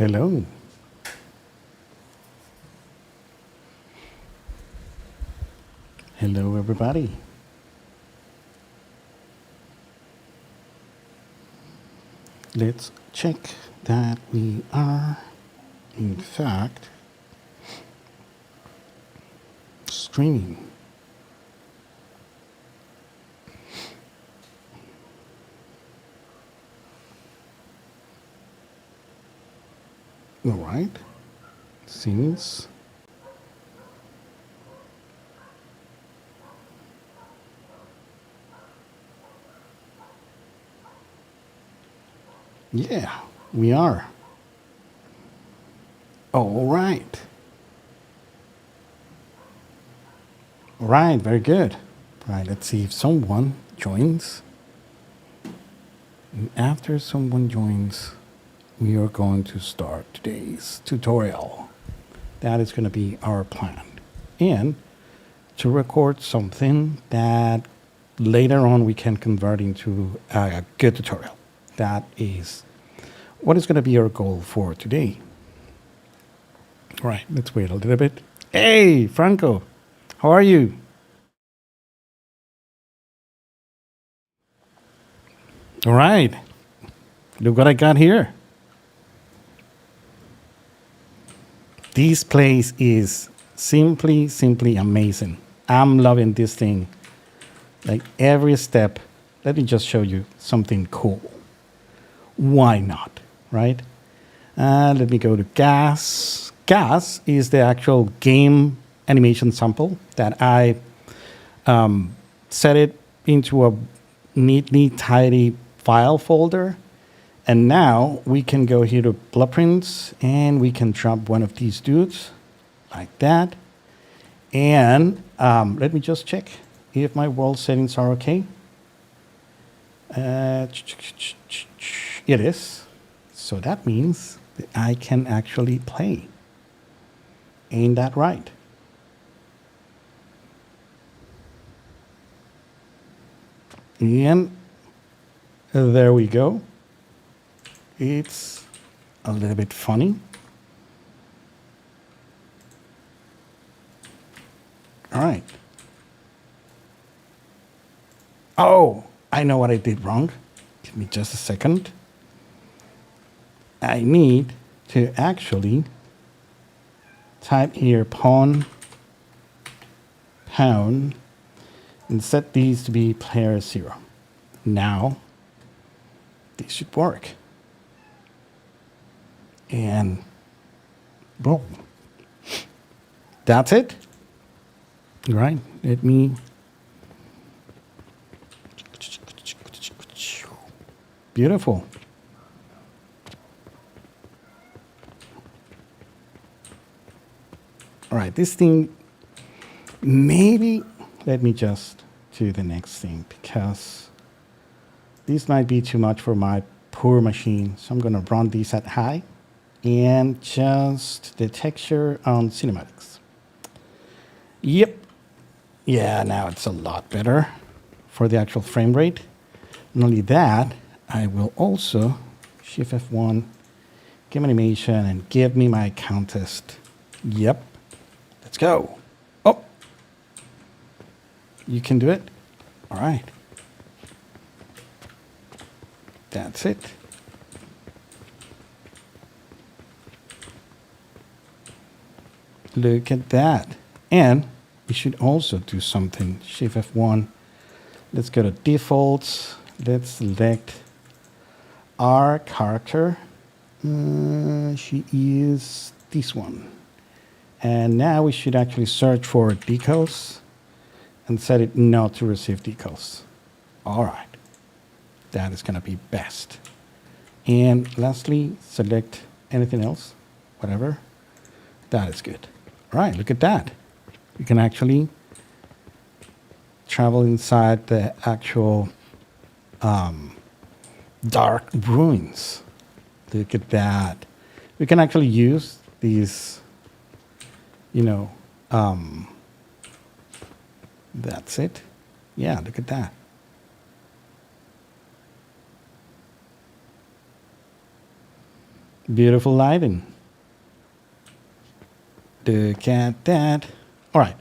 Hello. Hello, everybody. Let's check that we are, in fact, streaming. All right. Seems. Yeah, we are. All right. All right, very good. Right, let's see if someone joins. And after someone joins, we are going to start today's tutorial. That is going to be our plan. And to record something that later on we can convert into a good tutorial. That is what is going to be our goal for today. All right, let's wait a little bit. Hey, Franco, how are you? All right, look what I got here. This place is simply amazing. I'm loving this thing. Like every step, let me just show you something cool. Why not, right? Let me go to Gas. Gas is the actual game animation sample that I set it into a neatly tidy file folder. And now we can go here to blueprints and we can drop one of these dudes like that. And let me just check if my world settings are okay. It is. So that means that I can actually play. Ain't that right? And there we go. It's a little bit funny. All right. Oh, I know what I did wrong. Give me just a second. I need to actually type here pawn, pound, and set these to be player 0. Now, this should work. And boom. That's it. All right, let me. Beautiful. All right, this thing, maybe, let me just do the next thing because this might be too much for my poor machine. So I'm going to run these at high and just the texture on cinematics. Yep. Yeah, now it's a lot better for the actual frame rate. Not only that, I will also Shift F1, game animation, and give me my contest. Yep. Let's go. Oh, you can do it? All right. That's it. Look at that. And we should also do something. Shift F1. Let's go to defaults. Let's select our character. She is this one. And now we should actually search for decals and set it not to receive decals. All right. That is going to be best. And lastly, select anything else, whatever. That is good. All right, look at that. You can actually travel inside the actual dark ruins. Look at that. We can actually use these, that's it. Yeah, look at that. Beautiful lighting. Look at that. All right.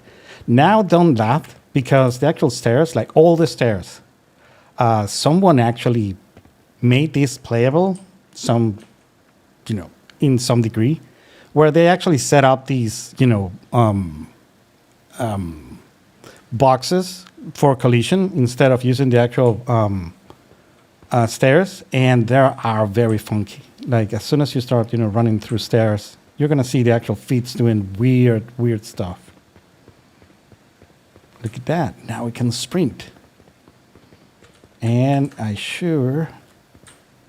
Now don't laugh because the actual stairs, like all the stairs, someone actually made this playable, in some degree, where they actually set up these, boxes for collision instead of using the actual stairs, and they are very funky. Like as soon as you start, running through stairs, you're gonna see the actual feet doing weird stuff. Look at that. Now we can sprint. And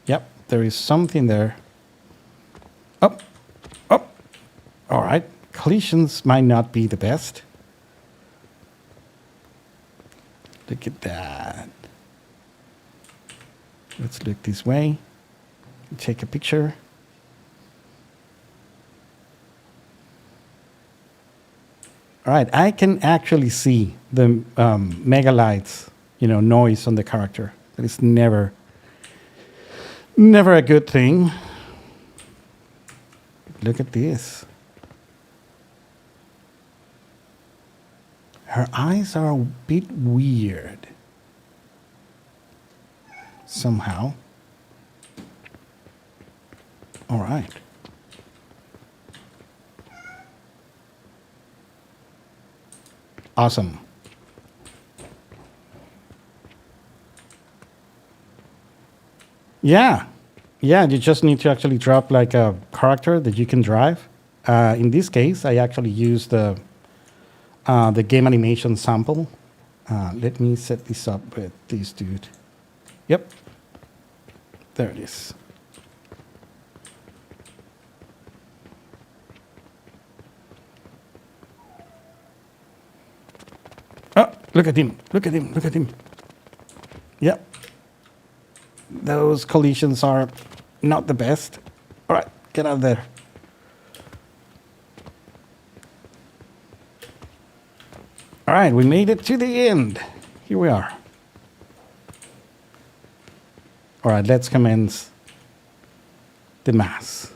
yep, there is something there. Up. All right. Collisions might not be the best. Look at that. Let's look this way. Take a picture. All right, I can actually see the mega lights, noise on the character. That is never a good thing. Look at this. Her eyes are a bit weird. Somehow. All right. Awesome. Yeah. You just need to actually drop like a character that you can drive. In this case, I actually used the game animation sample. Let me set this up with this dude. Yep. There it is. Oh, look at him. Yep. Those collisions are not the best. All right, get out of there. All right, we made it to the end. Here we are. All right, let's commence the mass.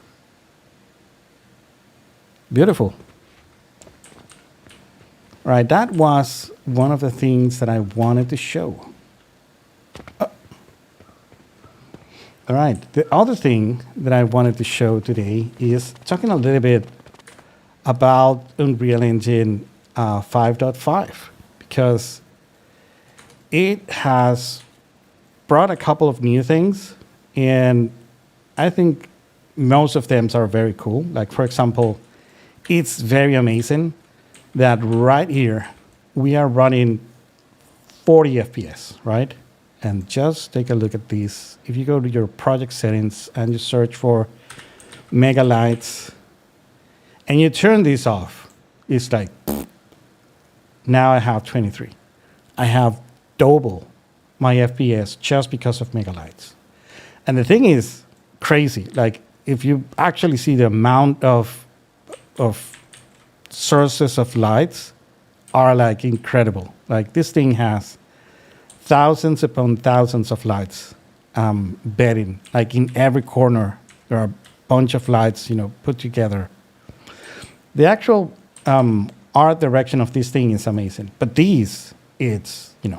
Beautiful. All right, that was one of the things that I wanted to show. All right, the other thing that I wanted to show today is talking a little bit about Unreal Engine 5.5, because it has brought a couple of new things, and I think most of them are very cool. Like, for example, it's very amazing that right here we are running 40 FPS, right? And just take a look at this. If you go to your project settings and you search for Mega Lights and you turn this off, it's like, now I have 23. I have double my FPS just because of Mega Lights. And the thing is crazy. Like, if you actually see the amount of sources of lights are like incredible. Like, this thing has thousands upon thousands of lights bedding. Like, in every corner, there are a bunch of lights, put together. The actual art direction of this thing is amazing. But it's,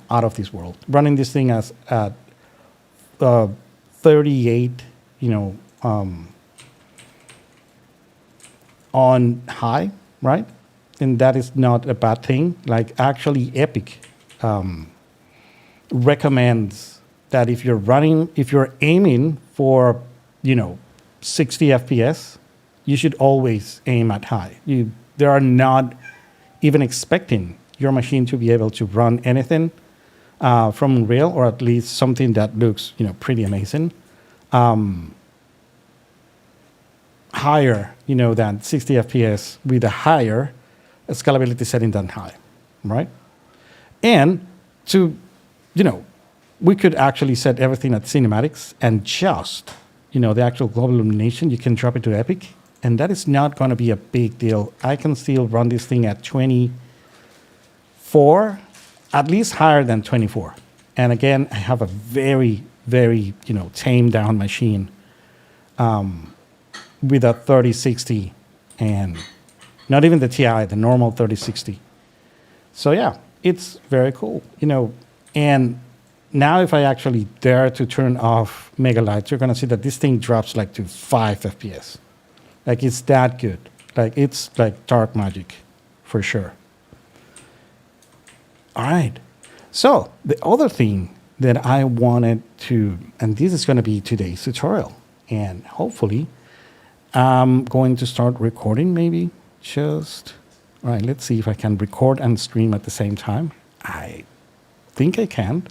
out of this world. Running this thing at 38, on high, right? And that is not a bad thing. Like, actually, Epic recommends that if you're aiming for, 60 FPS, you should always aim at high. They are not even expecting your machine to be able to run anything from Unreal, or at least something that looks, pretty amazing. Higher, than 60 FPS with a higher scalability setting than high, right? And we could actually set everything at cinematics and just, the actual global illumination, you can drop it to Epic, and that is not going to be a big deal. I can still run this thing at 24, at least higher than 24. And again, I have a very, very, tamed down machine with a 3060 and not even the TI, the normal 3060. So yeah, it's very cool, and now if I actually dare to turn off Mega Lights, you're gonna see that this thing drops like to 5 FPS. Like it's that good. Like it's like dark magic for sure. All right. So the other thing that I wanted to, and this is going to be today's tutorial, and hopefully I'm going to start recording maybe just, all right, let's see if I can record and stream at the same time. I think I can.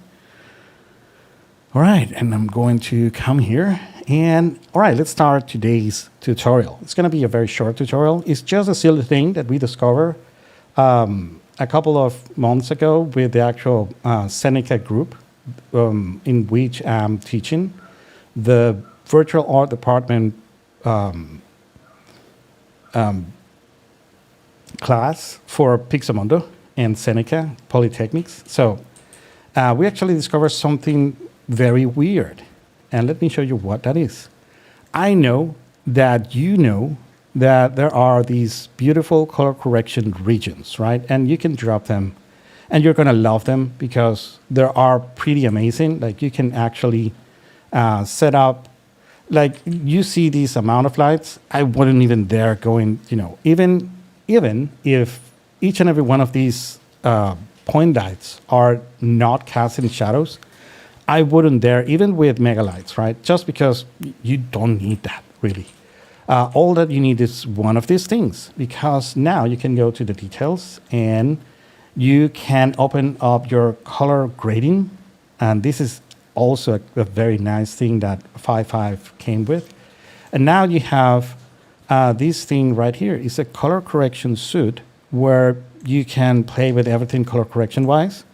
All right, and I'm going to come here and, all right, let's start today's tutorial. It's going to be a very short tutorial. It's just a silly thing that we discovered a couple of months ago with the actual Seneca group in which I'm teaching the virtual art department class for Pixamondo and Seneca Polytechnics. So we actually discovered something very weird. And let me show you what that is. I know that you know that there are these beautiful color correction regions, right? And you can drop them and you're gonna love them because they are pretty amazing. Like you can actually set up, like you see this amount of lights, I wouldn't even dare going, even if each and every one of these point lights are not casting shadows, I wouldn't dare, even with mega lights, right? Just because you don't need that, really. All that you need is one of these things, because now you can go to the details and you can open up your color grading. And this is also a very nice thing that 5.5 came with. And now you have this thing right here. It's a color correction suite where you can play with everything color correction wise.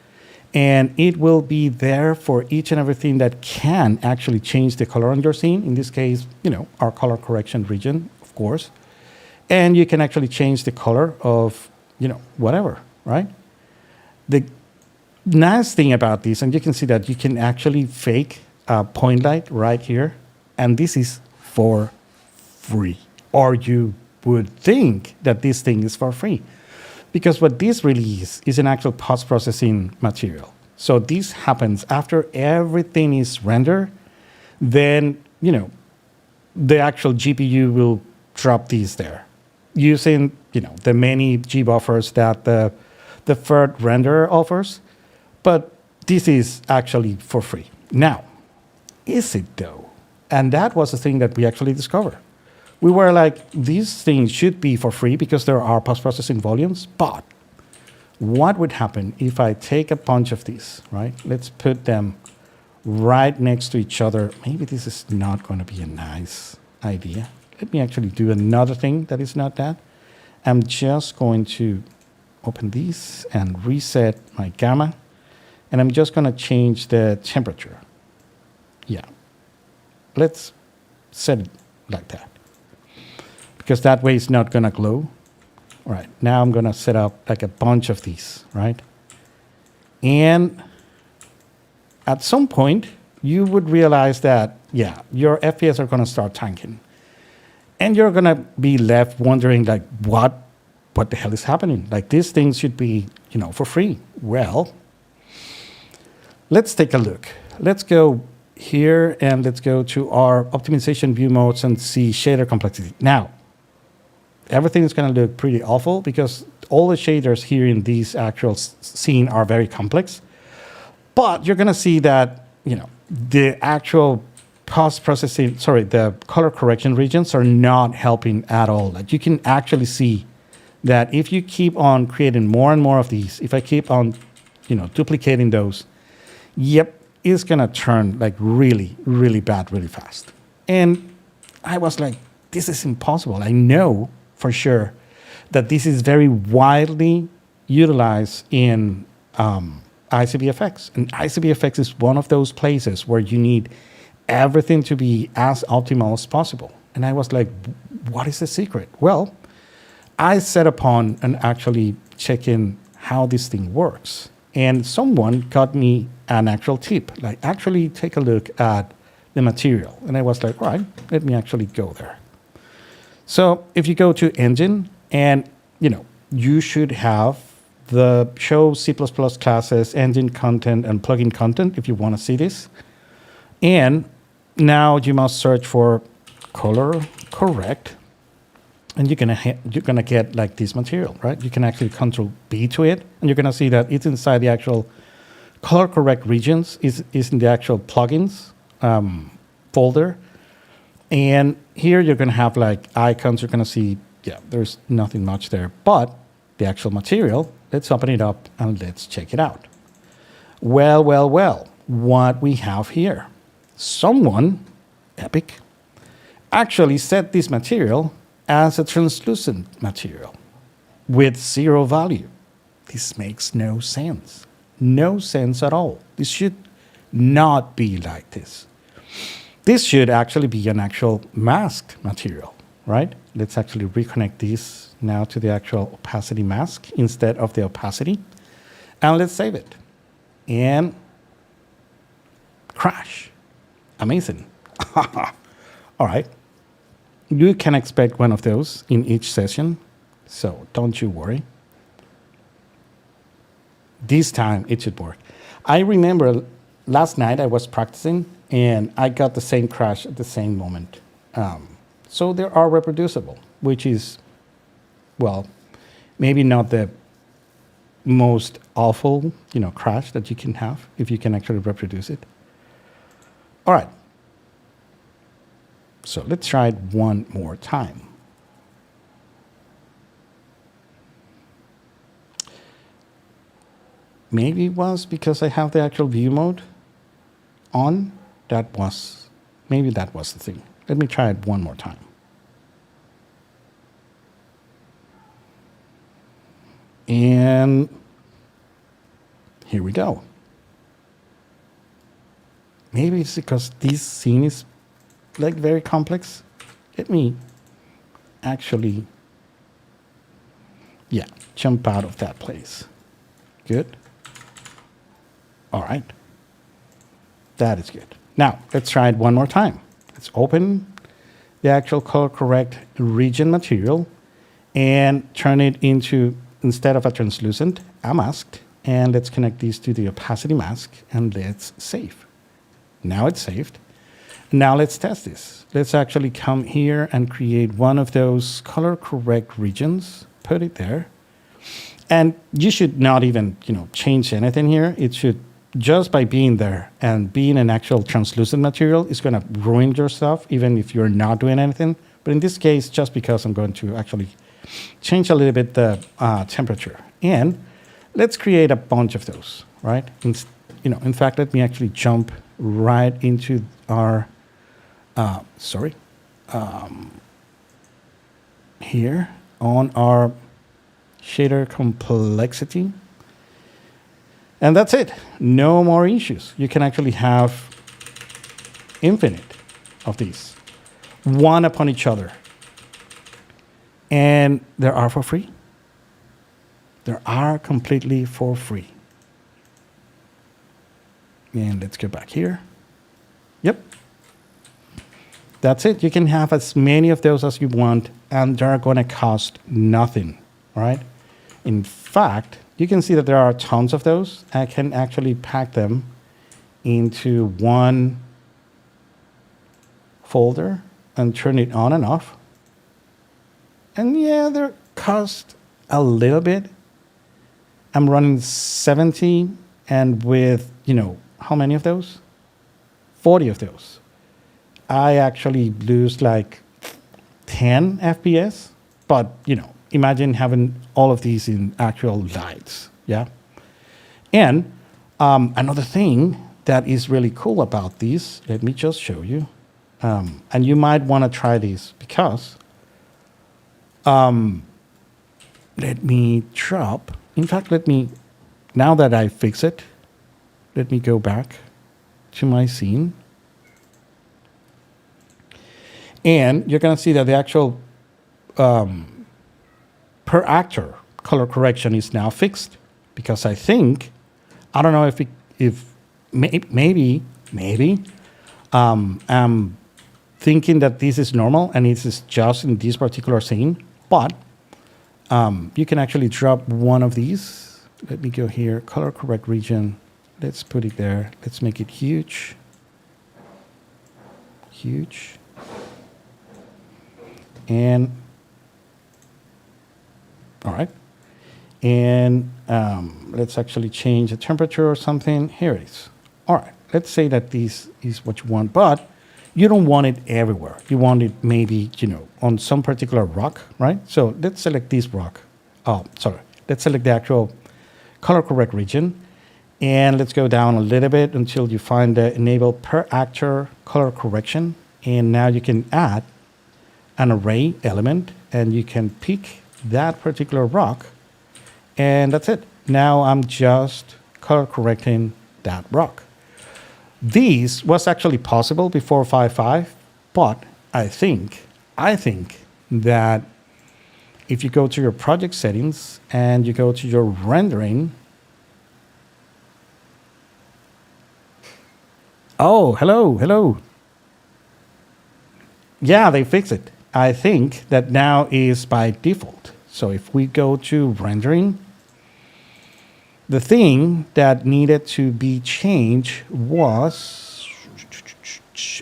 And it will be there for each and everything that can actually change the color on your scene. In this case, our color correction region, of course. And you can actually change the color of, whatever, right? The nice thing about this, and you can see that you can actually fake a point light right here. And this is for free. Or you would think that this thing is for free. Because what this really is an actual post-processing material. So this happens after everything is rendered, then, the actual GPU will drop these there using, the many G buffers that the third renderer offers. But this is actually for free. Now, is it though? And that was the thing that we actually discovered. We were like, these things should be for free because there are post-processing volumes, but what would happen if I take a bunch of these, right? Let's put them right next to each other. Maybe this is not going to be a nice idea. Let me actually do another thing that is not that. I'm just going to open these and reset my gamma, and I'm just going to change the temperature. Yeah, let's set it like that, because that way it's not going to glow. All right, now I'm going to set up like a bunch of these, right? And at some point, you would realize that, yeah, your FPS are going to start tanking. And you're going to be left wondering, like, what the hell is happening? Like, these things should be, for free. Well, let's take a look. Let's go here and let's go to our optimization view modes and see shader complexity. Now, everything is going to look pretty awful because all the shaders here in these actual scene are very complex. But you're going to see that, the actual post-processing, the color correction regions are not helping at all. Like you can actually see that if you keep on creating more and more of these, if I keep on, duplicating those, yep, it's going to turn like really, really bad really fast. And I was like, this is impossible. I know for sure that this is very widely utilized in ICVFX. And ICVFX is one of those places where you need everything to be as optimal as possible. And I was like, what is the secret? Well, I set upon and actually checking how this thing works. And someone got me an actual tip, like actually take a look at the material. And I was like, all right, let me actually go there. So if you go to engine and, you should have the show C++ classes, engine content, and plugin content if you want to see this. And now you must search for color correct. And you're gonna get like this material, right? You can actually Control B to it, and you're gonna see that it's inside the actual color correct regions, is in the actual plugins folder. And here you're gonna have like icons. You're gonna see, there's nothing much there, but the actual material. Let's open it up and let's check it out. Well, what we have here? Someone, Epic, actually set this material as a translucent material with 0 value. This makes no sense. No sense at all. This should not be like this. This should actually be an actual masked material, right? Let's actually reconnect this now to the actual opacity mask instead of the opacity. And let's save it. And crash. Amazing. All right. You can expect one of those in each session, so don't you worry. This time it should work. I remember last night I was practicing and I got the same crash at the same moment. So they are reproducible, which is, well, maybe not the most awful, crash that you can have if you can actually reproduce it. All right. So let's try it one more time. Maybe it was because I have the actual view mode on. Maybe that was the thing. Let me try it one more time. And here we go. Maybe it's because this scene is like very complex. Let me actually, jump out of that place. Good. All right. That is good. Now, let's try it one more time. Let's open the actual color correct region material and turn it into, instead of a translucent, a masked. And let's connect these to the opacity mask and let's save. Now it's saved. Now let's test this. Let's actually come here and create one of those color correct regions, put it there. And you should not even, change anything here. It should, just by being there and being an actual translucent material, is going to ruin your stuff, even if you're not doing anything. But in this case, just because I'm going to actually change a little bit the temperature. And let's create a bunch of those, right? In fact, let me actually jump right into our, here on our shader complexity. And that's it. No more issues. You can actually have infinite of these, one upon each other. And they are for free. They are completely for free. And let's get back here. Yep. That's it. You can have as many of those as you want, and they're going to cost nothing, right? In fact, you can see that there are tons of those. I can actually pack them into one folder and turn it on and off. And they cost a little bit. I'm running 70, and with, how many of those? 40 of those. I actually lose like 10 FPS, but, imagine having all of these in actual lights, yeah? And another thing that is really cool about these, let me just show you. And you might want to try these because, let me drop. In fact, now that I fix it, let me go back to my scene. And you're going to see that the actual per actor color correction is now fixed, because I don't know if maybe I'm thinking that this is normal and it is just in this particular scene, but you can actually drop one of these. Let me go here, color correct region. Let's put it there. Let's make it huge. Huge. And, all right. And let's actually change the temperature or something. Here it is. All right. Let's say that this is what you want, but you don't want it everywhere. You want it maybe, on some particular rock, right? So let's select this rock. Oh, sorry. Let's select the actual color correct region. And let's go down a little bit until you find the enable per actor color correction. And now you can add an array element and you can pick that particular rock. And that's it. Now I'm just color correcting that rock. This was actually possible before 5.5, but I think that if you go to your project settings and you go to your rendering, oh, hello. Yeah, they fixed it. I think that now is by default. So if we go to rendering, the thing that needed to be changed was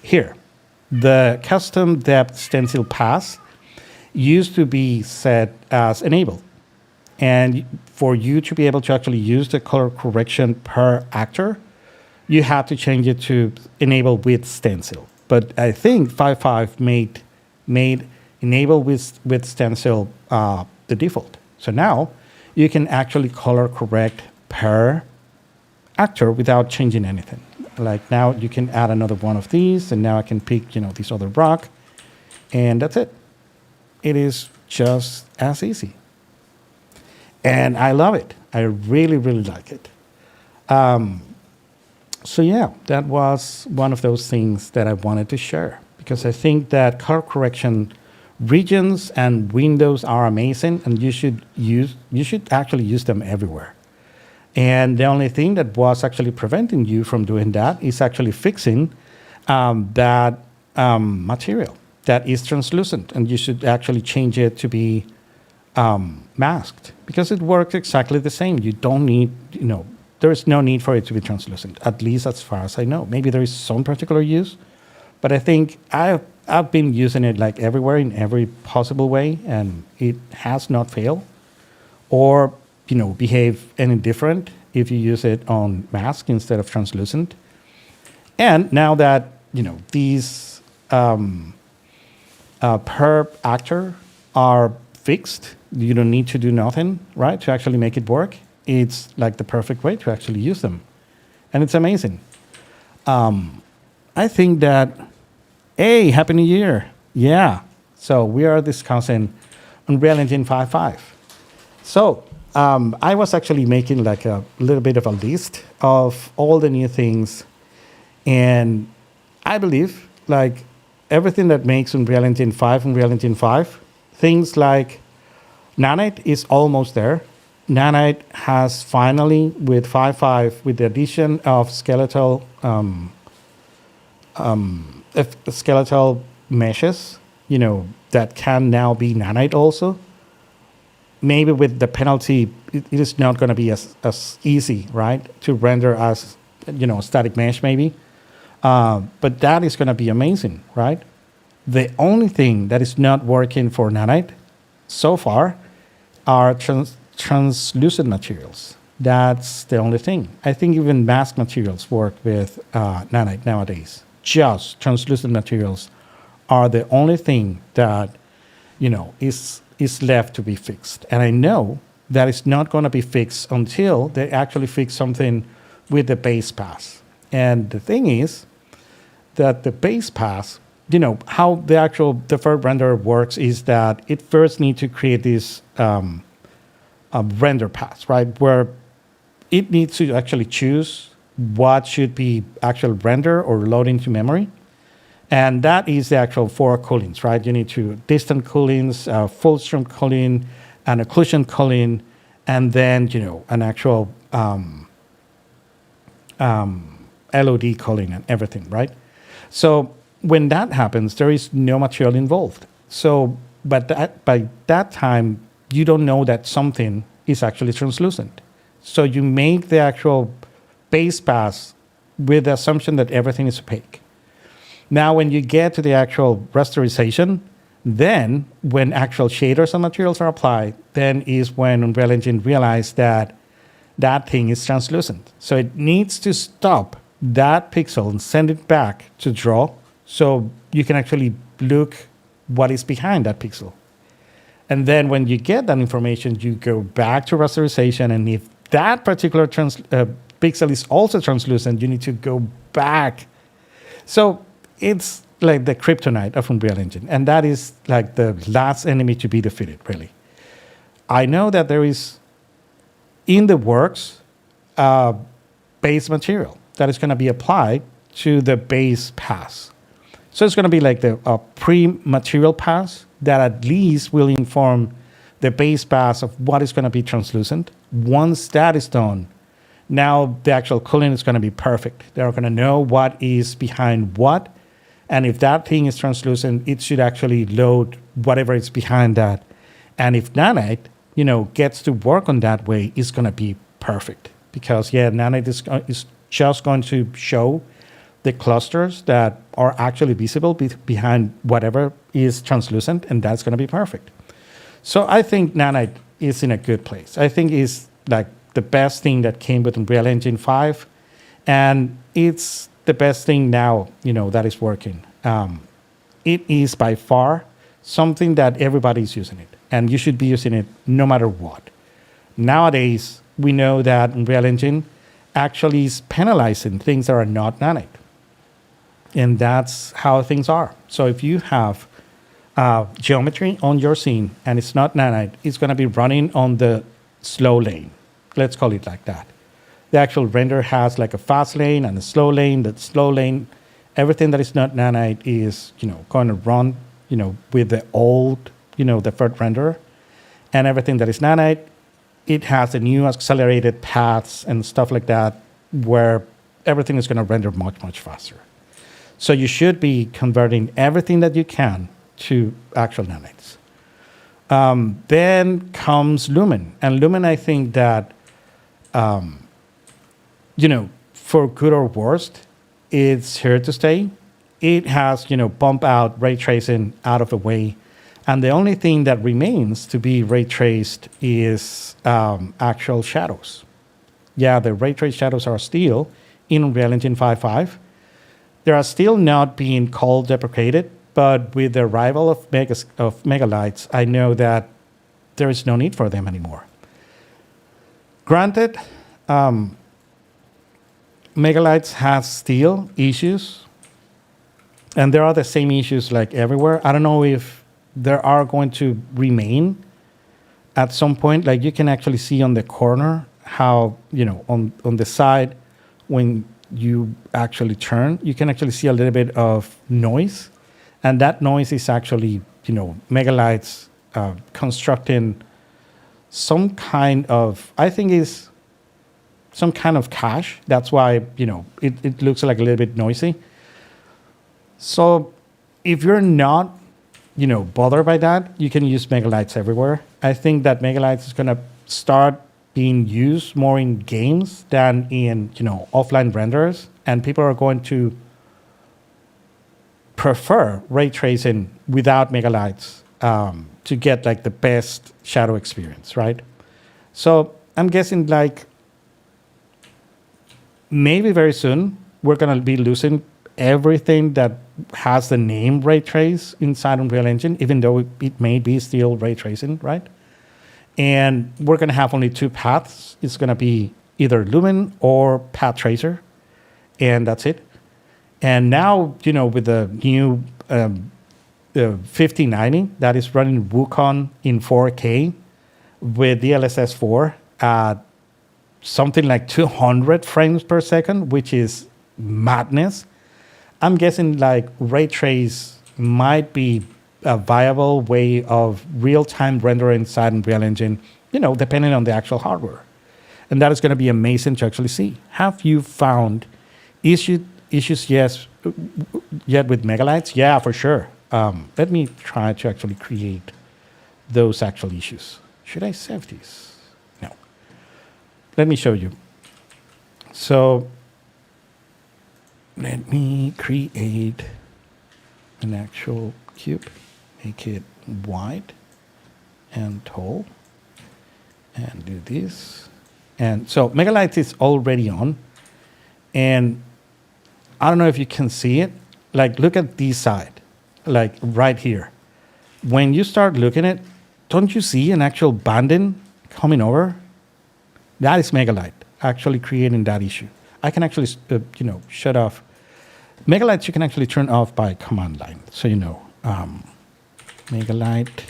here. The custom depth stencil pass used to be set as enabled. And for you to be able to actually use the color correction per actor, you have to change it to enable with stencil. But I think 5.5 made enable with stencil the default. So now you can actually color correct per actor without changing anything. Like now you can add another one of these, and now I can pick, this other rock, and that's it. It is just as easy. And I love it. I really, really like it. So yeah, that was one of those things that I wanted to share, because I think that color correction regions and windows are amazing, and you should actually use them everywhere. And the only thing that was actually preventing you from doing that is actually fixing that material that is translucent, and you should actually change it to be masked, because it works exactly the same. You don't need, there is no need for it to be translucent, at least as far as I know. Maybe there is some particular use, but I think I've been using it like everywhere in every possible way, and it has not failed or behave any different if you use it on mask instead of translucent. And now that these per actor are fixed, you don't need to do nothing, right, to actually make it work. It's like the perfect way to actually use them, and it's amazing. I think that, hey, Happy New Year. Yeah, so we are discussing Unreal Engine 5.5. So I was actually making like a little bit of a list of all the new things, and I believe like everything that makes Unreal Engine 5, things like Nanite is almost there. Nanite has finally, with 5.5, with the addition of skeletal meshes, that can now be Nanite also. Maybe with the penalty, it is not going to be as easy, right, to render as, static mesh maybe. But that is going to be amazing, right? The only thing that is not working for Nanite so far are translucent materials. That's the only thing. I think even mask materials work with Nanite nowadays. Just translucent materials are the only thing that, is left to be fixed. And I know that it's not going to be fixed until they actually fix something with the base pass. And the thing is that the base pass, how the actual deferred render works is that it first needs to create this render pass, right? Where it needs to actually choose what should be actual render or load into memory. And that is the actual 4 coolings, right? You need to distant coolings, full stream cooling, an occlusion cooling, and then, an actual LOD cooling and everything, right? So when that happens, there is no material involved. So, but by that time, you don't know that something is actually translucent. So you make the actual base pass with the assumption that everything is opaque. Now, when you get to the actual rasterization, then when actual shaders and materials are applied, then is when Unreal Engine realized that that thing is translucent. So it needs to stop that pixel and send it back to draw so you can actually look what is behind that pixel. And then when you get that information, you go back to rasterization. And if that particular pixel is also translucent, you need to go back. So it's like the kryptonite of Unreal Engine. And that is like the last enemy to be defeated, really. I know that there is in the works base material that is going to be applied to the base pass. So it's going to be like the pre-material pass that at least will inform the base pass of what is going to be translucent. Once that is done, now the actual cooling is going to be perfect. They're going to know what is behind what. And if that thing is translucent, it should actually load whatever is behind that. And if Nanite, gets to work on that way, it's going to be perfect. Because, Nanite is just going to show the clusters that are actually visible behind whatever is translucent, and that's going to be perfect. So I think Nanite is in a good place. I think it's like the best thing that came with Unreal Engine 5, and it's the best thing now, that is working. It is by far something that everybody is using it, and you should be using it no matter what. Nowadays, we know that Unreal Engine actually is penalizing things that are not Nanite. And that's how things are. So if you have geometry on your scene and it's not Nanite, it's going to be running on the slow lane. Let's call it like that. The actual render has like a fast lane and a slow lane. The slow lane, everything that is not Nanite is, going to run, with the old, the first renderer. And everything that is Nanite, it has the new accelerated paths and stuff like that, where everything is going to render much, much faster. So you should be converting everything that you can to actual nanites. Then comes Lumen. And Lumen, I think that, for good or worst, it's here to stay. It has, bump out ray tracing out of the way. And the only thing that remains to be ray traced is actual shadows. Yeah, the ray trace shadows are still in Unreal Engine 5.5. They are still not being call deprecated, but with the arrival of Megalights, I know that there is no need for them anymore. Granted, Megalights has still issues, and there are the same issues like everywhere. I don't know if there are going to remain at some point. Like you can actually see on the corner how, on the side, when you actually turn, you can actually see a little bit of noise. And that noise is actually, Megalights constructing some kind of, I think is some kind of cache. That's why, it looks like a little bit noisy. So if you're not, bothered by that, you can use Megalights everywhere. I think that Megalights is going to start being used more in games than in, offline renders. And people are going to prefer ray tracing without Megalights to get like the best shadow experience, right? So I'm guessing like maybe very soon we're going to be losing everything that has the name ray trace inside Unreal Engine, even though it may be still ray tracing, right? And we're going to have only two paths. It's going to be either Lumen or Path Tracer, and that's it. And now, with the new 5090 that is running Wukong in 4K with DLSS 4 at something like 200 frames per second, which is madness. I'm guessing like ray trace might be a viable way of real-time rendering inside Unreal Engine, depending on the actual hardware. And that is going to be amazing to actually see. Have you found issues, yes, yet with megalights? Yeah, for sure. Let me try to actually create those actual issues. Should I save these? No. Let me show you. So let me create an actual cube, make it wide and tall, and do this. And so Megalight is already on, and I don't know if you can see it. Like, look at this side, like right here. When you start looking at it, don't you see an actual banding coming over? That is Megalight actually creating that issue. I can actually, shut off. Megalights you can actually turn off by command line. So you know, Megalight's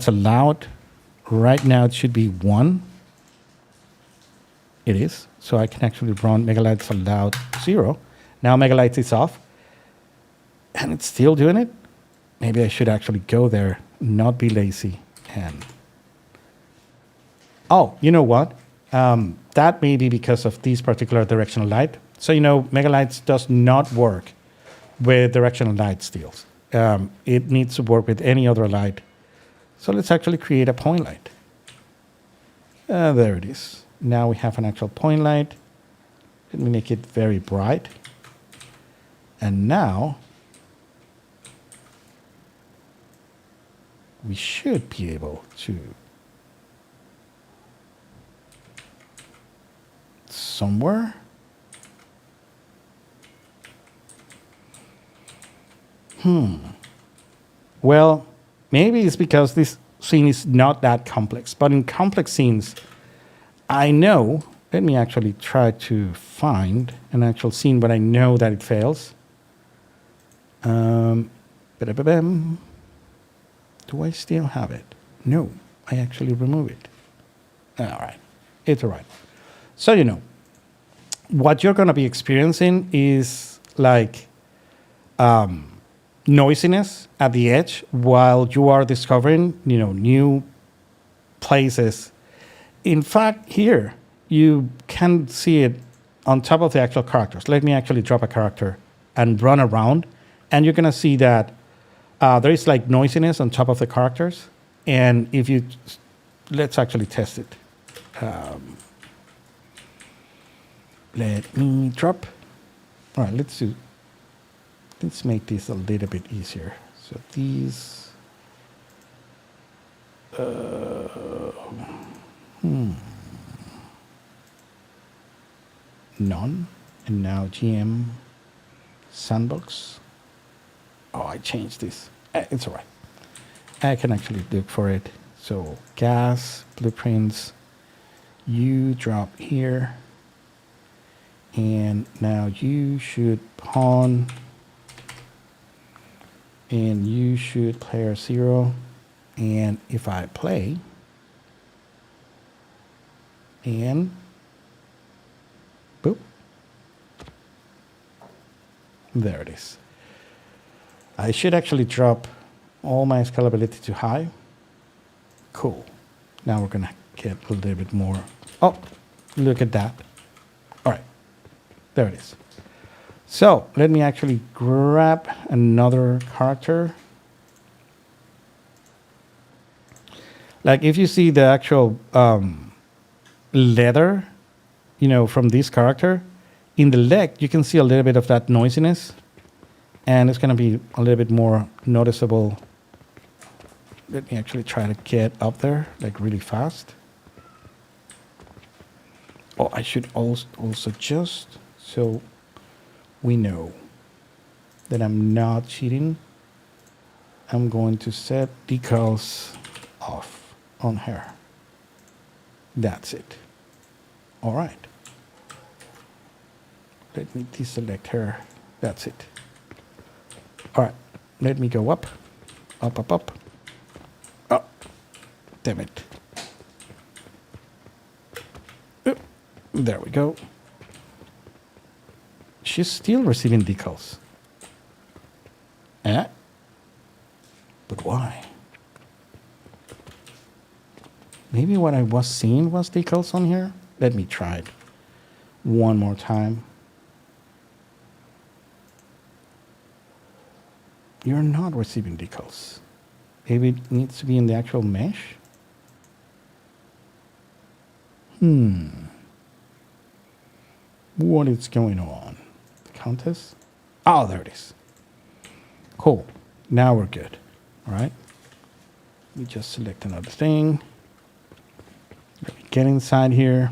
allowed. Right now it should be 1. It is. So I can actually run Megalight's allowed 0. Now Megalight is off. And it's still doing it. Maybe I should actually go there, not be lazy. And oh, you know what? That may be because of this particular directional light. So, Megalights does not work with directional light steels. It needs to work with any other light. So let's actually create a point light. There it is. Now we have an actual point light. Let me make it very bright. And now we should be able to somewhere. Well, maybe it's because this scene is not that complex. But in complex scenes, I know, let me actually try to find an actual scene, but I know that it fails. Do I still have it? No, I actually remove it. All right, it's all right. So, what you're going to be experiencing is like noisiness at the edge while you are discovering, new places. In fact, here, you can see it on top of the actual characters. Let me actually drop a character and run around, and you're going to see that there is like noisiness on top of the characters. And if you, let's actually test it. Let me drop. All right, let's make this a little bit easier. So these, none, and now GM sandbox. Oh, I changed this. It's all right. I can actually look for it. So gas, blueprints, you drop here. And now you should pawn. And you should player 0. And if I play, and boop, there it is. I should actually drop all my scalability to high. Cool. Now we're going to get a little bit more. Oh, look at that. All right. There it is. So let me actually grab another character. Like if you see the actual leather, from this character, in the leg, you can see a little bit of that noisiness. And it's going to be a little bit more noticeable. Let me actually try to get up there, like really fast. Oh, I should also just, so we know that I'm not cheating, I'm going to set decals off on her. That's it. All right. Let me deselect her. That's it. All right. Let me go up. Up, up, up. Oh, damn it. There we go. She's still receiving decals. Eh? But why? Maybe what I was seeing was decals on here? Let me try it one more time. you're not receiving decals. Maybe it needs to be in the actual mesh. What is going on? The contest? Oh, there it is. Cool. Now we're good. All right. Let me just select another thing. Let me get inside here.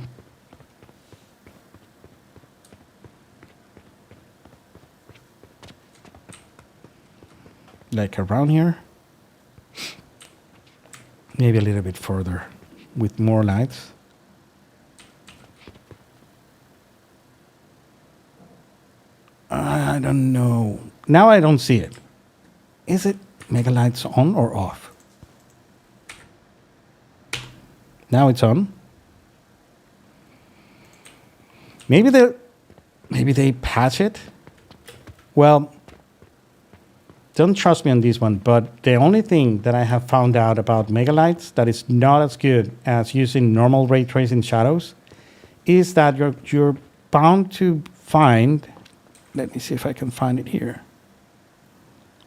Like around here. Maybe a little bit further with more lights. I don't know. Now I don't see it. Is it Mega Lights on or off? Now it's on. Maybe they patch it. Well, don't trust me on this one, but the only thing that I have found out about Mega Lights that is not as good as using normal ray tracing shadows is that you're bound to find, let me see if I can find it here,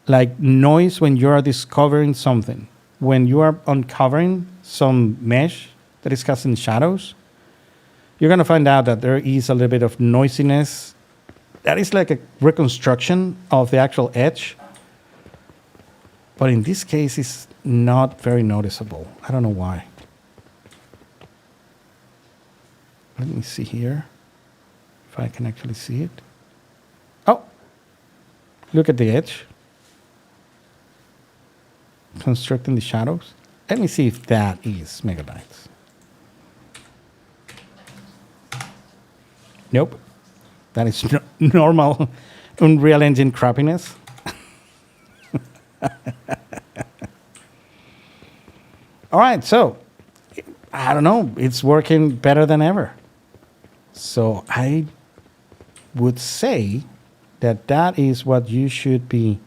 like noise when you are discovering something. When you are uncovering some mesh that is casting shadows, you're going to find out that there is a little bit of noisiness. That is like a reconstruction of the actual edge. But in this case, it's not very noticeable. I don't know why. Let me see here if I can actually see it. Oh, look at the edge. Constructing the shadows. Let me see if that is Mega Lights. Nope. That is normal Unreal Engine crappiness. All right, so I don't know. It's working better than ever. So I would say that that is what you should be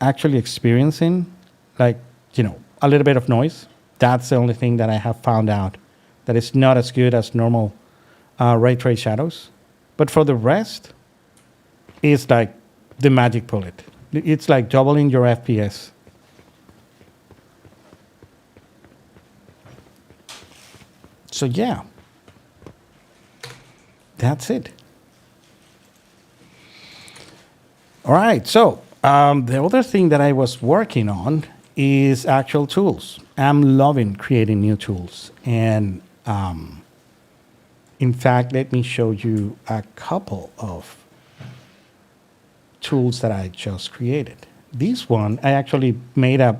actually experiencing, like, you know, a little bit of noise. That's the only thing that I have found out that is not as good as normal ray trace shadows. But for the rest, it's like the magic bullet. It's like doubling your FPS. So yeah, that's it. All right, so the other thing that I was working on is actual tools. I'm loving creating new tools. And in fact, let me show you a couple of tools that I just created. This one, I actually made a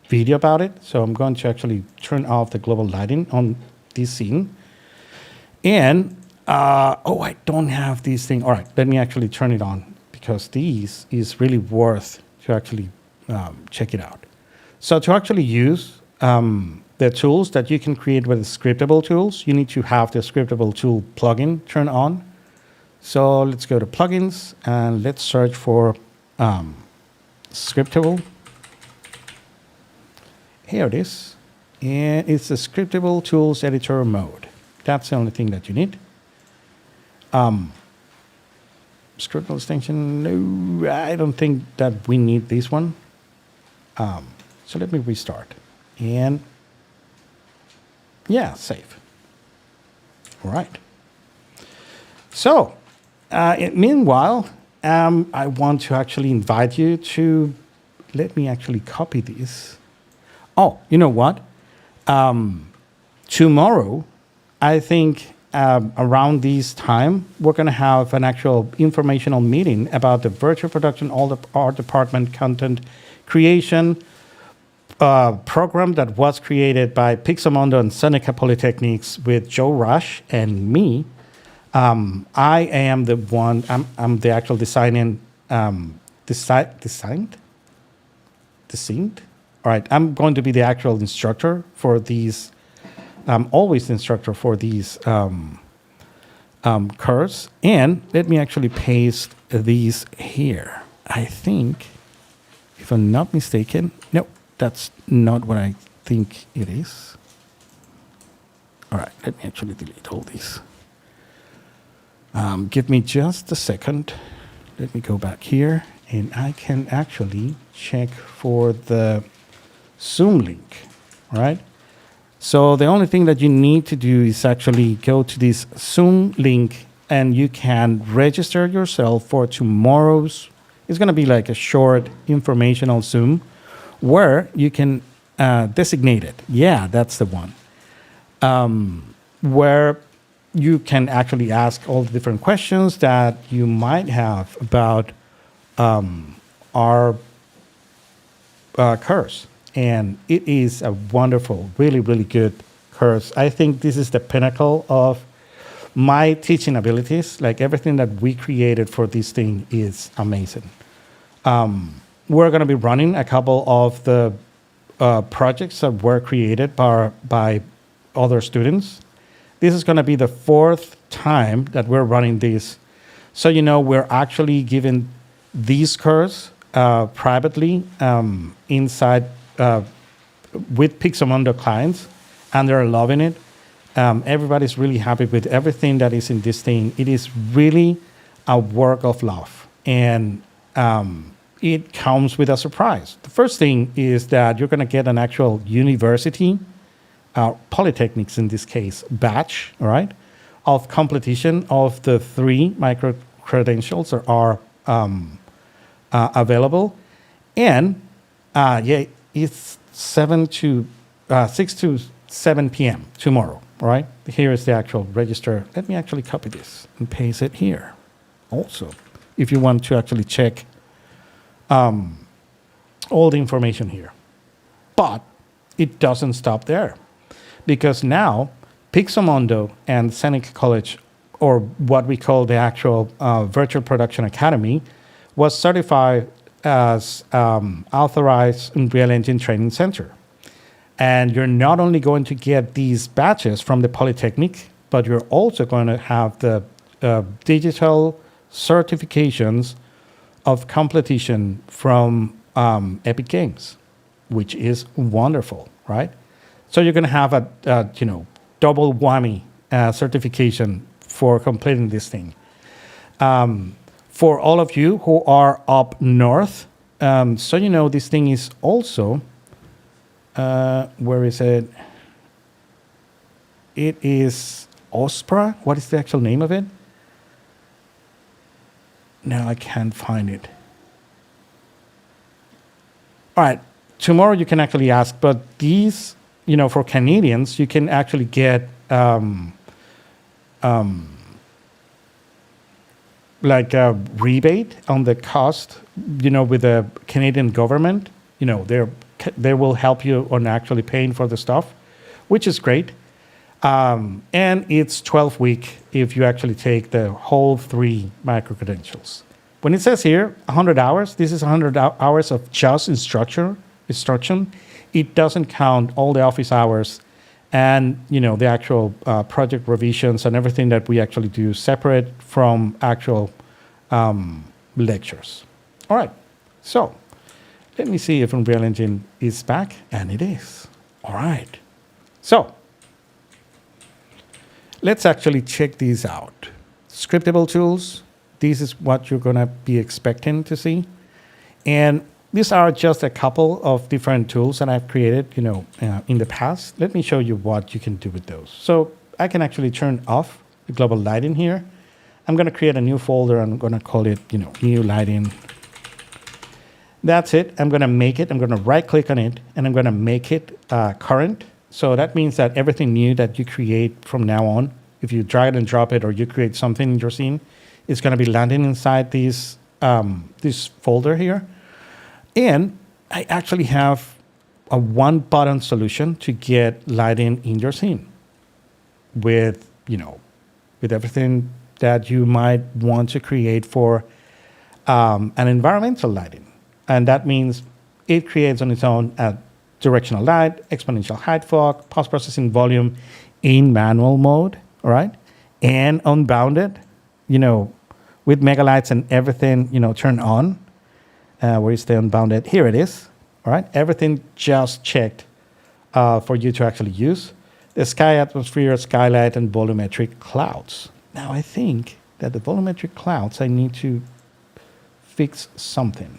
video about it. So I'm going to actually turn off the global lighting on this scene. And, oh, I don't have this thing. All right, let me actually turn it on because this is really worth to actually check it out. So to actually use the tools that you can create with the scriptable tools, you need to have the scriptable tool plugin turned on. So let's go to plugins and let's search for scriptable. Here it is. And it's the scriptable tools editor mode. That's the only thing that you need. Scriptable extension, no, I don't think that we need this one. So let me restart. And yeah, save. All right. So meanwhile, I want to actually invite you to, let me actually copy this. Oh, you know what? Tomorrow, I think around this time, we're going to have an actual informational meeting about the virtual production art department content creation program that was created by Pixamondo and Seneca Polytechnics with Joe Rush and me. I am the one, I'm the actual designing, designed? All right, I'm going to be the actual instructor for these. I'm always the instructor for these curves. And let me actually paste these here. I think, if I'm not mistaken, no, that's not what I think it is. All right, let me actually delete all these. Give me just a second. let me go back here, and I can actually check for the Zoom link, all right? So the only thing that you need to do is actually go to this Zoom link, and you can register yourself for tomorrow's. It's going to be like a short informational Zoom where you can designate it. Yeah, that's the one. Where you can actually ask all the different questions that you might have about our course. And it is a wonderful, really, really good course. I think this is the pinnacle of my teaching abilities. Like everything that we created for this thing is amazing. We're going to be running a couple of the projects that were created by other students. This is going to be the fourth time that we're running this. So, we're actually giving this course privately inside with Pixomondo clients, and they're loving it. Everybody's really happy with everything that is in this thing. It is really a work of love, and it comes with a surprise. The first thing is that you're going to get an actual university, polytechnics in this case, batch, all right, of completion of the 3 micro credentials that are available. And it's 6 to 7 p.m. tomorrow, all right? Here is the actual register. Let me actually copy this and paste it here also, if you want to actually check all the information here. But it doesn't stop there, because now Pixomondo and Seneca College, or what we call the actual Virtual Production Academy, was certified as authorized Unreal Engine Training Center. And you're not only going to get these badges from the Polytechnic, but you're also going to have the digital certifications of completion from Epic Games, which is wonderful, right? So you're going to have a double whammy certification for completing this thing. For all of you who are up north, so this thing is also, where is it? It is OSPRA. What is the actual name of it? Now I can't find it. All right, tomorrow you can actually ask, but these, for Canadians, you can actually get like a rebate on the cost, with the Canadian government. They will help you on actually paying for the stuff, which is great. And it's 12-week if you actually take the whole 3 micro-credentials. When it says here 100 hours, this is 100 hours of just instruction. It doesn't count all the office hours and the actual project revisions and everything that we actually do separate from actual lectures. All right, so let me see if Unreal Engine is back, and it is. All right, so let's actually check these out. Scriptable tools, this is what you're going to be expecting to see. And these are just a couple of different tools that I've created, in the past. Let me show you what you can do with those. So I can actually turn off the global lighting here. I'm going to create a new folder. I'm going to call it, new lighting. That's it. I'm going to make it. I'm going to right-click on it, and I'm going to make it current. So that means that everything new that you create from now on, if you drag and drop it or you create something in your scene, it's going to be landing inside this folder here. And I actually have a one-button solution to get lighting in your scene with everything that you might want to create for an environmental lighting. And that means it creates on its own a directional light, exponential height fog, post-processing volume in manual mode, all right? And unbounded, with megalights and everything, turned on. Where is the unbounded? Here it is. All right, everything just checked for you to actually use. The sky atmosphere, skylight, and volumetric clouds. Now I think that the volumetric clouds, I need to fix something.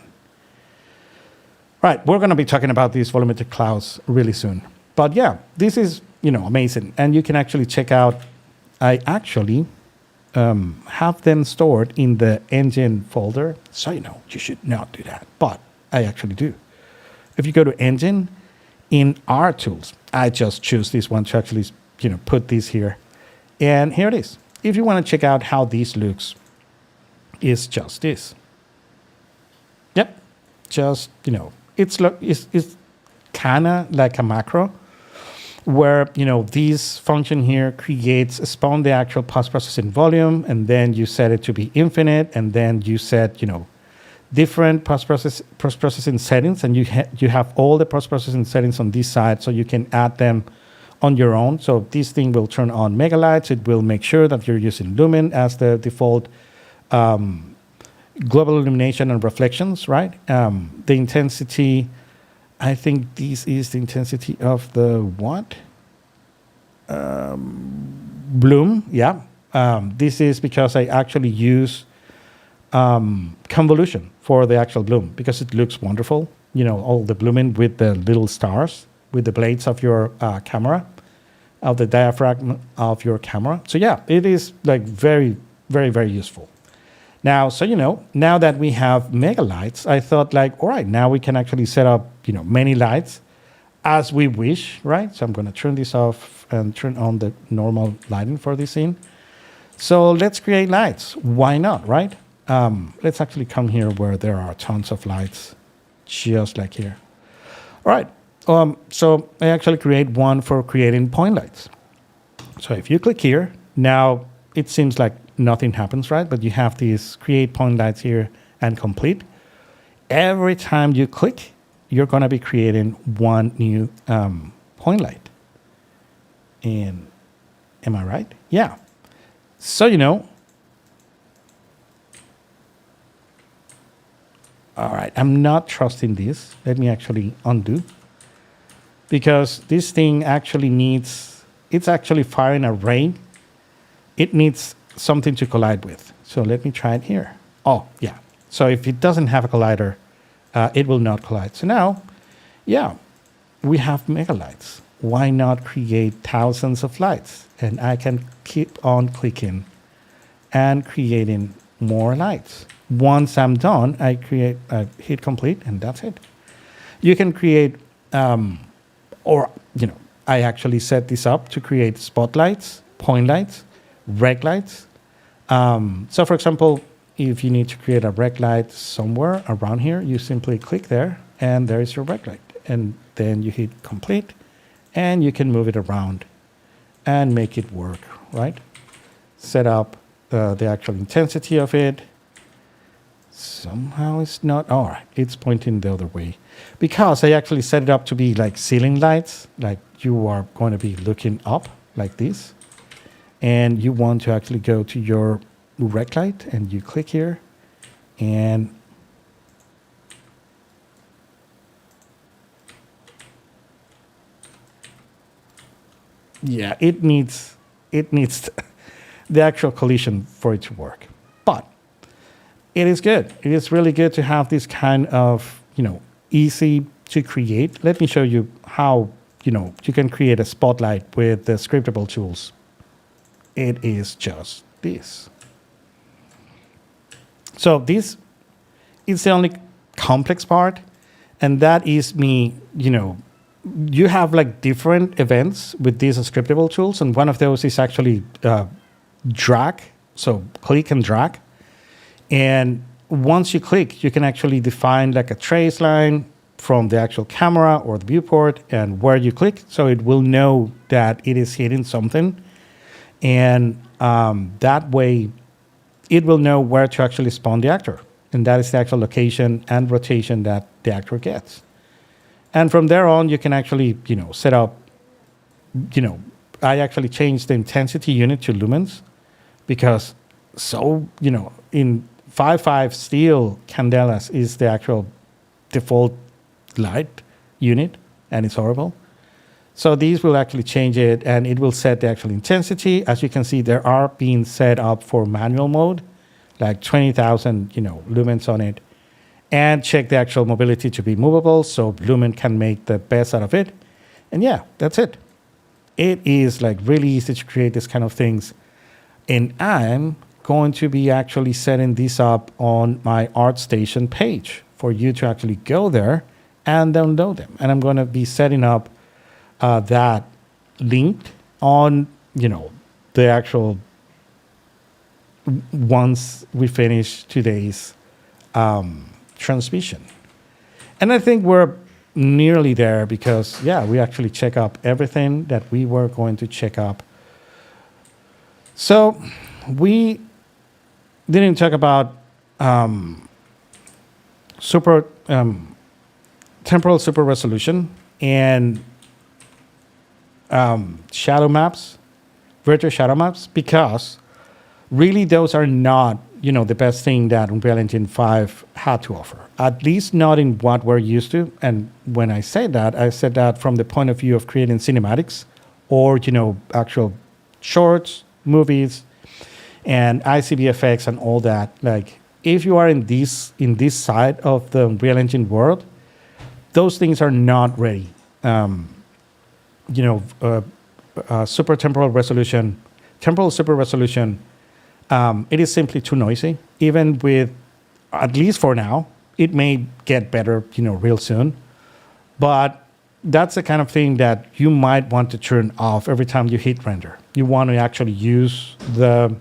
Right, we're going to be talking about these volumetric clouds really soon. But yeah, this is, amazing. And you can actually check out, I actually have them stored in the engine folder. So, you should not do that. But I actually do. If you go to engine, in our tools, I just choose this one to actually, put this here. And here it is. If you want to check out how this looks, it's just this. Yep. Just, it's kind of like a macro where, this function here creates, spawn the actual post-processing volume, and then you set it to be infinite, and then you set, different post-processing settings, and you have all the post-processing settings on this side, so you can add them on your own. So this thing will turn on megalights. It will make sure that you're using lumen as the default global illumination and reflections, right? The intensity, I think this is the intensity of the what? Bloom, yeah. This is because I actually use convolution for the actual bloom because it looks wonderful. All the blooming with the little stars, with the blades of your camera, of the diaphragm of your camera. So yeah, it is like very, very, very useful. Now, so now that we have mega lights, I thought like, all right, now we can actually set up, many lights as we wish, right? So I'm going to turn this off and turn on the normal lighting for this scene. So let's create lights. Why not, right? Let's actually come here where there are tons of lights, just like here. All right. So I actually create one for creating point lights. So if you click here, now it seems like nothing happens, right? But you have these create point lights here and complete. Every time you click, you're going to be creating one new point light. And am I right? Yeah. So, all right, I'm not trusting this. Let me actually undo. Because this thing actually needs, it's actually firing a ray. It needs something to collide with. So let me try it here. Oh, yeah. So if it doesn't have a collider, it will not collide. So now, yeah, we have mega lights. Why not create thousands of lights? And I can keep on clicking and creating more lights. Once I'm done, I hit complete, and that's it. You can create, I actually set this up to create spotlights, point lights, reg lights. So for example, if you need to create a reg light somewhere around here, you simply click there, and there is your reg light. And then you hit complete, and you can move it around and make it work, right? Set up the actual intensity of it. Somehow it's not, all right, it's pointing the other way. Because I actually set it up to be like ceiling lights, like you are going to be looking up like this. And you want to actually go to your rec light, and you click here, and yeah, it needs the actual collision for it to work. But it is good. It is really good to have this kind of, easy to create. Let me show you how, you can create a spotlight with the scriptable tools. It is just this. So this is the only complex part, and that is me, you have like different events with these scriptable tools, and one of those is actually drag, so click and drag. And once you click, you can actually define like a trace line from the actual camera or the viewport and where you click, so it will know that it is hitting something. And that way, it will know where to actually spawn the actor. And that is the actual location and rotation that the actor gets. And from there on, you can actually, set up, I actually changed the intensity unit to lumens because in 5.5 steel candelas is the actual default light unit, and it's horrible. So these will actually change it, and it will set the actual intensity. As you can see, there are being set up for manual mode, like 20,000, lumens on it. and check the actual mobility to be movable so Lumen can make the best out of it. And yeah, that's it. It is like really easy to create this kind of things. And I'm going to be actually setting this up on my ArtStation page for you to actually go there and download them. And I'm going to be setting up that linked on, the actual once we finish today's transmission. And I think we're nearly there because, we actually check up everything that we were going to check up. So we didn't talk about temporal super resolution and shadow maps, virtual shadow maps, because really those are not, the best thing that Unreal Engine 5 had to offer, at least not in what we're used to. And when I say that, I said that from the point of view of creating cinematics or, actual shorts, movies, and ICVFX and all that. Like, if you are in this side of the Unreal Engine world, those things are not ready. Temporal super resolution, it is simply too noisy. Even with, at least for now, it may get better, real soon. But that's the kind of thing that you might want to turn off every time you hit render. You want to actually use the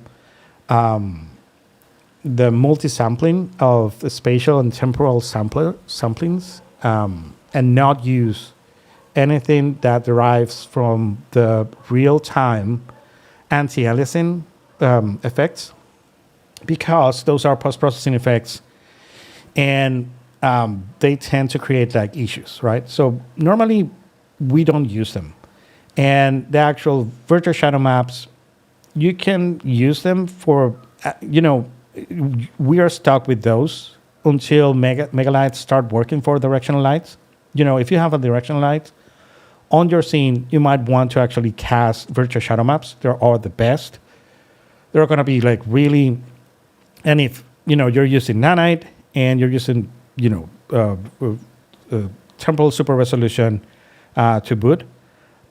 multi-sampling of the spatial and temporal samplings, and not use anything that derives from the real-time anti-aliasing effects, because those are post-processing effects, and they tend to create like issues, right? So normally we don't use them. And the actual virtual shadow maps, you can use them for, we are stuck with those until megalights start working for directional lights. If you have a directional light on your scene, you might want to actually cast virtual shadow maps. They are the best. They're going to be like really, and if, you're using nanite and you're using, temporal super resolution to boot,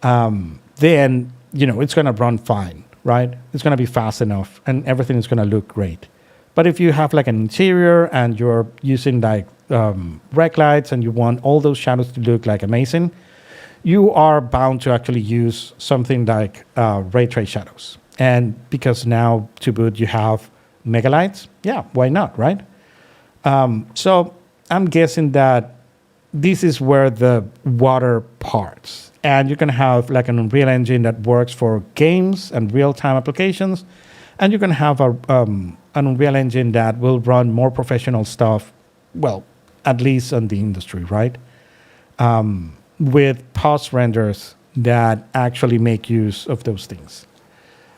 then, it's going to run fine, right? It's going to be fast enough and everything is going to look great. But if you have like an interior and you're using like rec lights and you want all those shadows to look like amazing, you are bound to actually use something like ray trace shadows. And because now to boot you have megalights, why not, right? So I'm guessing that this is where the water parts. And you can have like an Unreal Engine that works for games and real-time applications. And you can have an Unreal Engine that will run more professional stuff, well, at least in the industry, right? With post renders that actually make use of those things.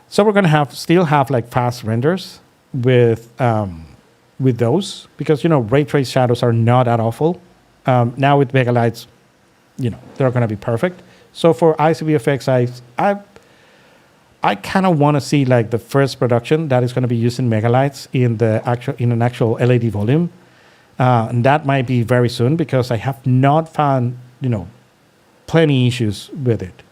So we're going to still have like fast renders with those, because ray trace shadows are not that awful. Now with megalights, they're going to be perfect. So for ICVFX, I kind of want to see like the first production that is going to be using megalights in an actual LED volume, and that might be very soon, because I have not found plenty issues with it.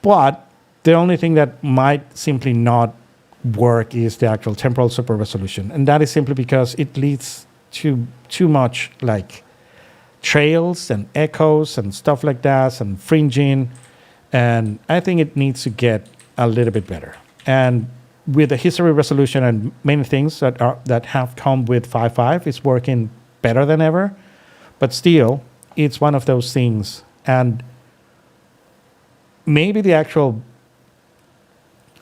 But the only thing that might simply not work is the actual temporal super resolution, and that is simply because it leads to too much like trails and echoes and stuff like that and fringing, and I think it needs to get a little bit better. And with the history resolution and many things that have come with 5.5, it's working better than ever, but still it's one of those things. And maybe the actual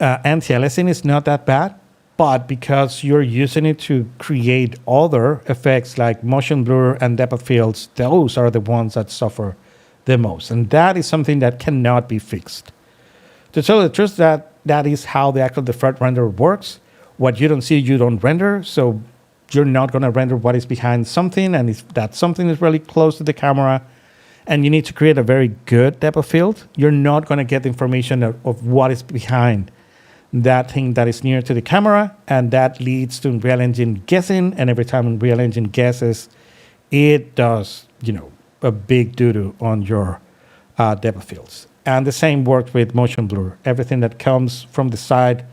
anti-aliasing is not that bad, but because you're using it to create other effects like motion blur and depth of fields, those are the ones that suffer the most. And that is something that cannot be fixed. To tell the truth, that is how the actual deferred render works. What you don't see, you don't render. So you're not going to render what is behind something. And if that something is really close to the camera and you need to create a very good depth of field, you're not going to get the information of what is behind that thing that is near to the camera, and that leads to Unreal Engine guessing. And every time Unreal Engine guesses, it does, a big doo-doo on your depth of fields. And the same works with motion blur. Everything that comes from the side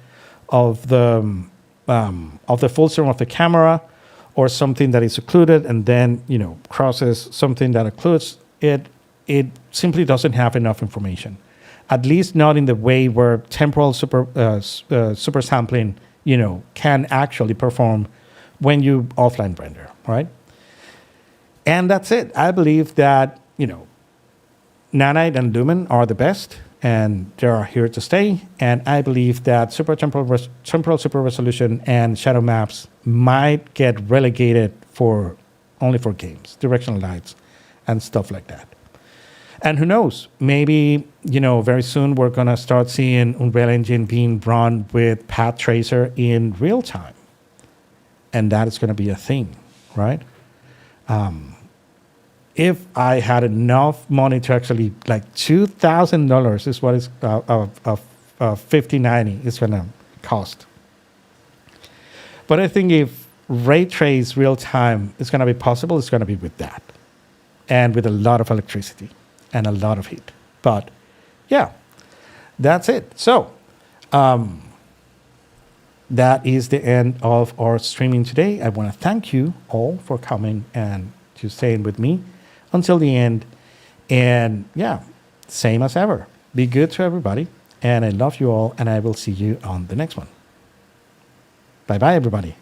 of the fulcrum of the camera, or something that is occluded and then crosses something that occludes it, it simply doesn't have enough information. At least not in the way where temporal super sampling can actually perform when you offline render, right? And that's it. I believe that Nanite and Lumen are the best, and they are here to stay. And I believe that temporal super resolution and shadow maps might get relegated only for games, directional lights, and stuff like that. And who knows? Maybe very soon we're gonna start seeing Unreal Engine being run with Path Tracer in real time, and that is gonna be a thing, right? If I had enough money to actually, like $2,000 is what is of 5090 is gonna cost. But I think if ray trace real time is gonna be possible, it's gonna be with that, and with a lot of electricity and a lot of heat. But yeah, that's it. So that is the end of our streaming today. I want to thank you all for coming and to staying with me until the end. And yeah, same as ever. Be good to everybody. And I love you all. And I will see you on the next one. Bye-bye, everybody.